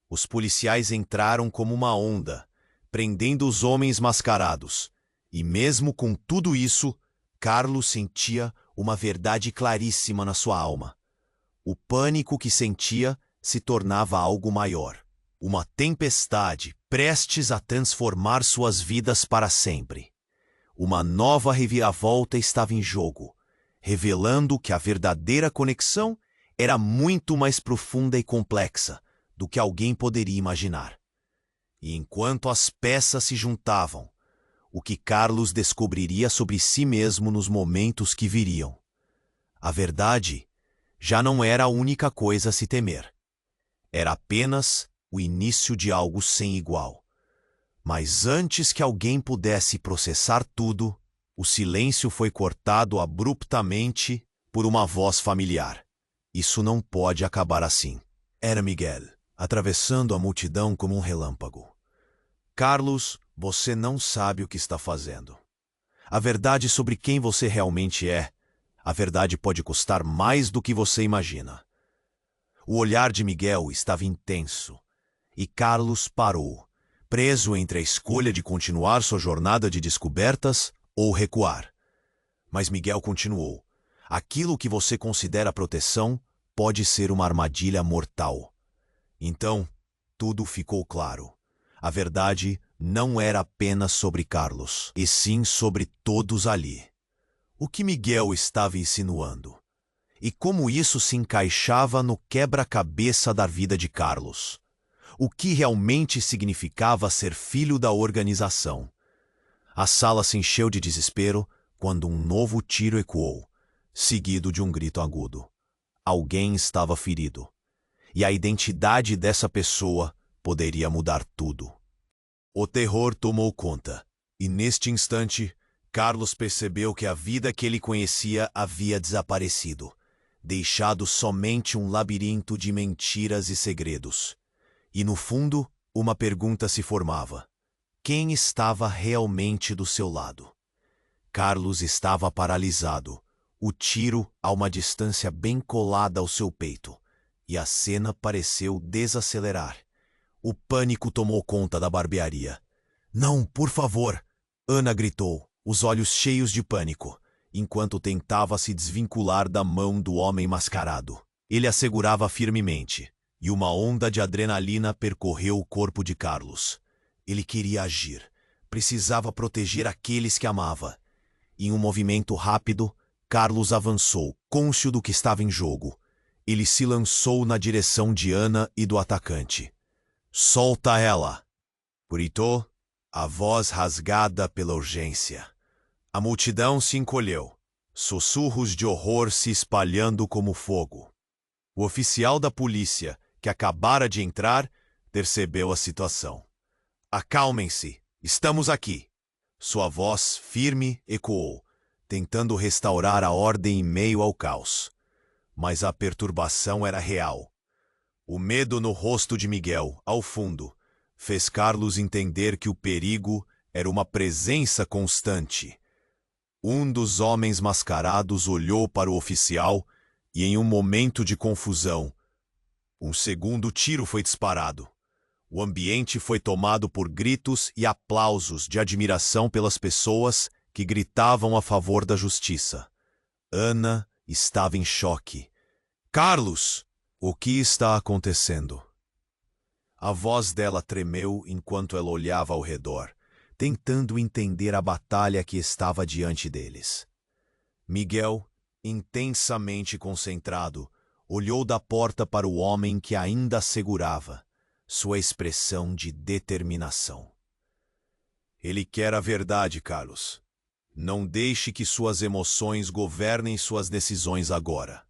Os policiais entraram como uma onda, prendendo os homens mascarados. E mesmo com tudo isso, Carlos sentia uma verdade claríssima na sua alma. O pânico que sentia se tornava algo maior. Uma tempestade prestes a transformar suas vidas para sempre. Uma nova reviravolta estava em jogo, revelando que a verdadeira conexão era muito mais profunda e complexa do que alguém poderia imaginar. E enquanto as peças se juntavam, o que Carlos descobriria sobre si mesmo nos momentos que viriam. A verdade já não era a única coisa a se temer. Era apenas o início de algo sem igual. Mas antes que alguém pudesse processar tudo, o silêncio foi cortado abruptamente por uma voz familiar. Isso não pode acabar assim. Era Miguel, atravessando a multidão como um relâmpago. Carlos, você não sabe o que está fazendo. A verdade sobre quem você realmente é, a verdade pode custar mais do que você imagina. O olhar de Miguel estava intenso, e Carlos parou, preso entre a escolha de continuar sua jornada de descobertas ou recuar. Mas Miguel continuou. Aquilo que você considera proteção pode ser uma armadilha mortal. Então, tudo ficou claro. A verdade não era apenas sobre Carlos, e sim sobre todos ali. O que Miguel estava insinuando? E como isso se encaixava no quebra-cabeça da vida de Carlos? O que realmente significava ser filho da organização? A sala se encheu de desespero quando um novo tiro ecoou, seguido de um grito agudo. Alguém estava ferido. E a identidade dessa pessoa poderia mudar tudo. O terror tomou conta, e neste instante, Carlos percebeu que a vida que ele conhecia havia desaparecido, deixado somente um labirinto de mentiras e segredos. E no fundo, uma pergunta se formava. Quem estava realmente do seu lado? Carlos estava paralisado, o tiro a uma distância bem colada ao seu peito, e a cena pareceu desacelerar. O pânico tomou conta da barbearia. Não, por favor! Ana gritou, os olhos cheios de pânico, enquanto tentava se desvincular da mão do homem mascarado. Ele a segurava firmemente, e uma onda de adrenalina percorreu o corpo de Carlos. Ele queria agir. Precisava proteger aqueles que amava. Em um movimento rápido, Carlos avançou, cônscio do que estava em jogo. Ele se lançou na direção de Ana e do atacante. Solta ela! Gritou, a voz rasgada pela urgência. A multidão se encolheu, sussurros de horror se espalhando como fogo. O oficial da polícia, que acabara de entrar, percebeu a situação. Acalmem-se, estamos aqui. Sua voz firme ecoou, tentando restaurar a ordem em meio ao caos. Mas a perturbação era real. O medo no rosto de Miguel, ao fundo, fez Carlos entender que o perigo era uma presença constante. Um dos homens mascarados olhou para o oficial e, em um momento de confusão, um segundo tiro foi disparado. O ambiente foi tomado por gritos e aplausos de admiração pelas pessoas que gritavam a favor da justiça. Ana estava em choque. Carlos! O que está acontecendo? A voz dela tremeu enquanto ela olhava ao redor, tentando entender a batalha que estava diante deles. Miguel, intensamente concentrado, olhou da porta para o homem que ainda a segurava, sua expressão de determinação. Ele quer a verdade, Carlos. Não deixe que suas emoções governem suas decisões agora.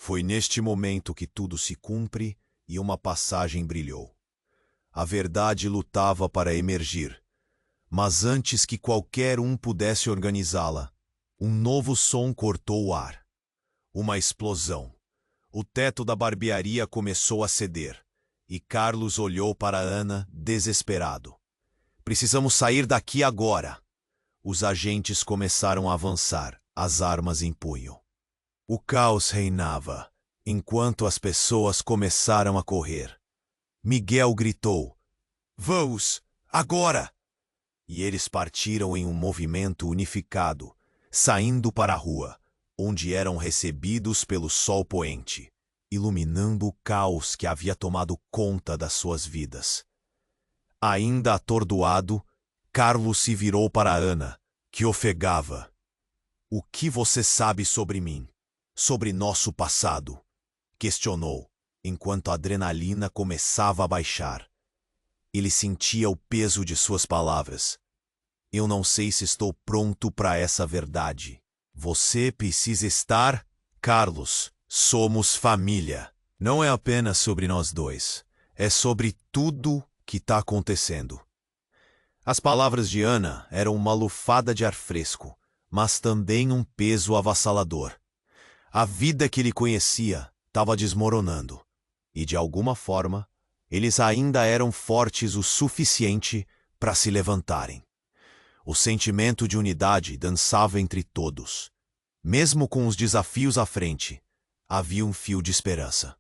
Foi neste momento que tudo se cumpre e uma passagem brilhou. A verdade lutava para emergir, mas antes que qualquer um pudesse organizá-la, um novo som cortou o ar. Uma explosão. O teto da barbearia começou a ceder, e Carlos olhou para Ana desesperado. Precisamos sair daqui agora. Os agentes começaram a avançar, as armas em punho. O caos reinava, enquanto as pessoas começaram a correr. Miguel gritou, "Vamos, agora!" E eles partiram em um movimento unificado, saindo para a rua, onde eram recebidos pelo sol poente. iluminando o caos que havia tomado conta das suas vidas. Ainda atordoado, Carlos se virou para Ana, que ofegava. "O que você sabe sobre mim? Sobre nosso passado?" questionou, enquanto a adrenalina começava a baixar. Ele sentia o peso de suas palavras. "Eu não sei se estou pronto para essa verdade." "Você precisa estar, Carlos. Somos família. Não é apenas sobre nós dois. É sobre tudo que está acontecendo." As palavras de Ana eram uma lufada de ar fresco, mas também um peso avassalador. A vida que ele conhecia estava desmoronando, e de alguma forma, eles ainda eram fortes o suficiente para se levantarem. O sentimento de unidade dançava entre todos. Mesmo com os desafios à frente, havia um fio de esperança.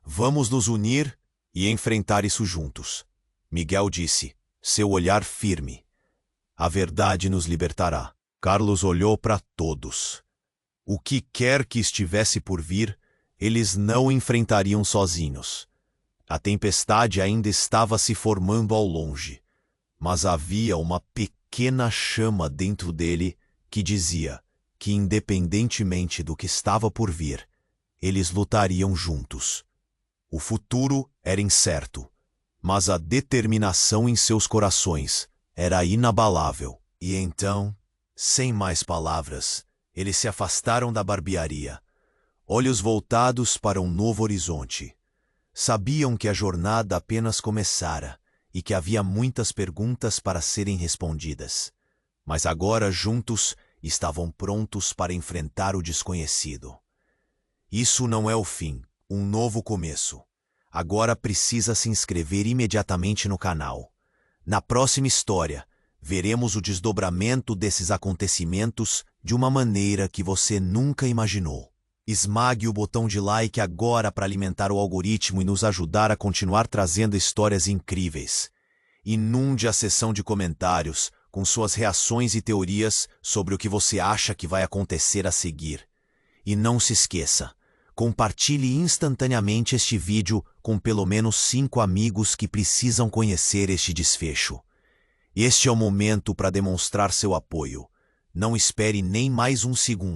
"Vamos nos unir e enfrentar isso juntos", Miguel disse, seu olhar firme. "A verdade nos libertará." Carlos olhou para todos. O que quer que estivesse por vir, eles não enfrentariam sozinhos. A tempestade ainda estava se formando ao longe, mas havia uma pequena chama dentro dele que dizia que, independentemente do que estava por vir, eles lutariam juntos. O futuro era incerto, mas a determinação em seus corações era inabalável. E então, sem mais palavras, eles se afastaram da barbearia, olhos voltados para um novo horizonte. Sabiam que a jornada apenas começara e que havia muitas perguntas para serem respondidas. Mas agora, juntos, estavam prontos para enfrentar o desconhecido. Isso não é o fim, um novo começo. Agora precisa se inscrever imediatamente no canal. Na próxima história, veremos o desdobramento desses acontecimentos de uma maneira que você nunca imaginou. Esmague o botão de like agora para alimentar o algoritmo e nos ajudar a continuar trazendo histórias incríveis. Inunde a seção de comentários com suas reações e teorias sobre o que você acha que vai acontecer a seguir. E não se esqueça, compartilhe instantaneamente este vídeo com pelo menos 5 amigos que precisam conhecer este desfecho. Este é o momento para demonstrar seu apoio. Não espere nem mais um segundo.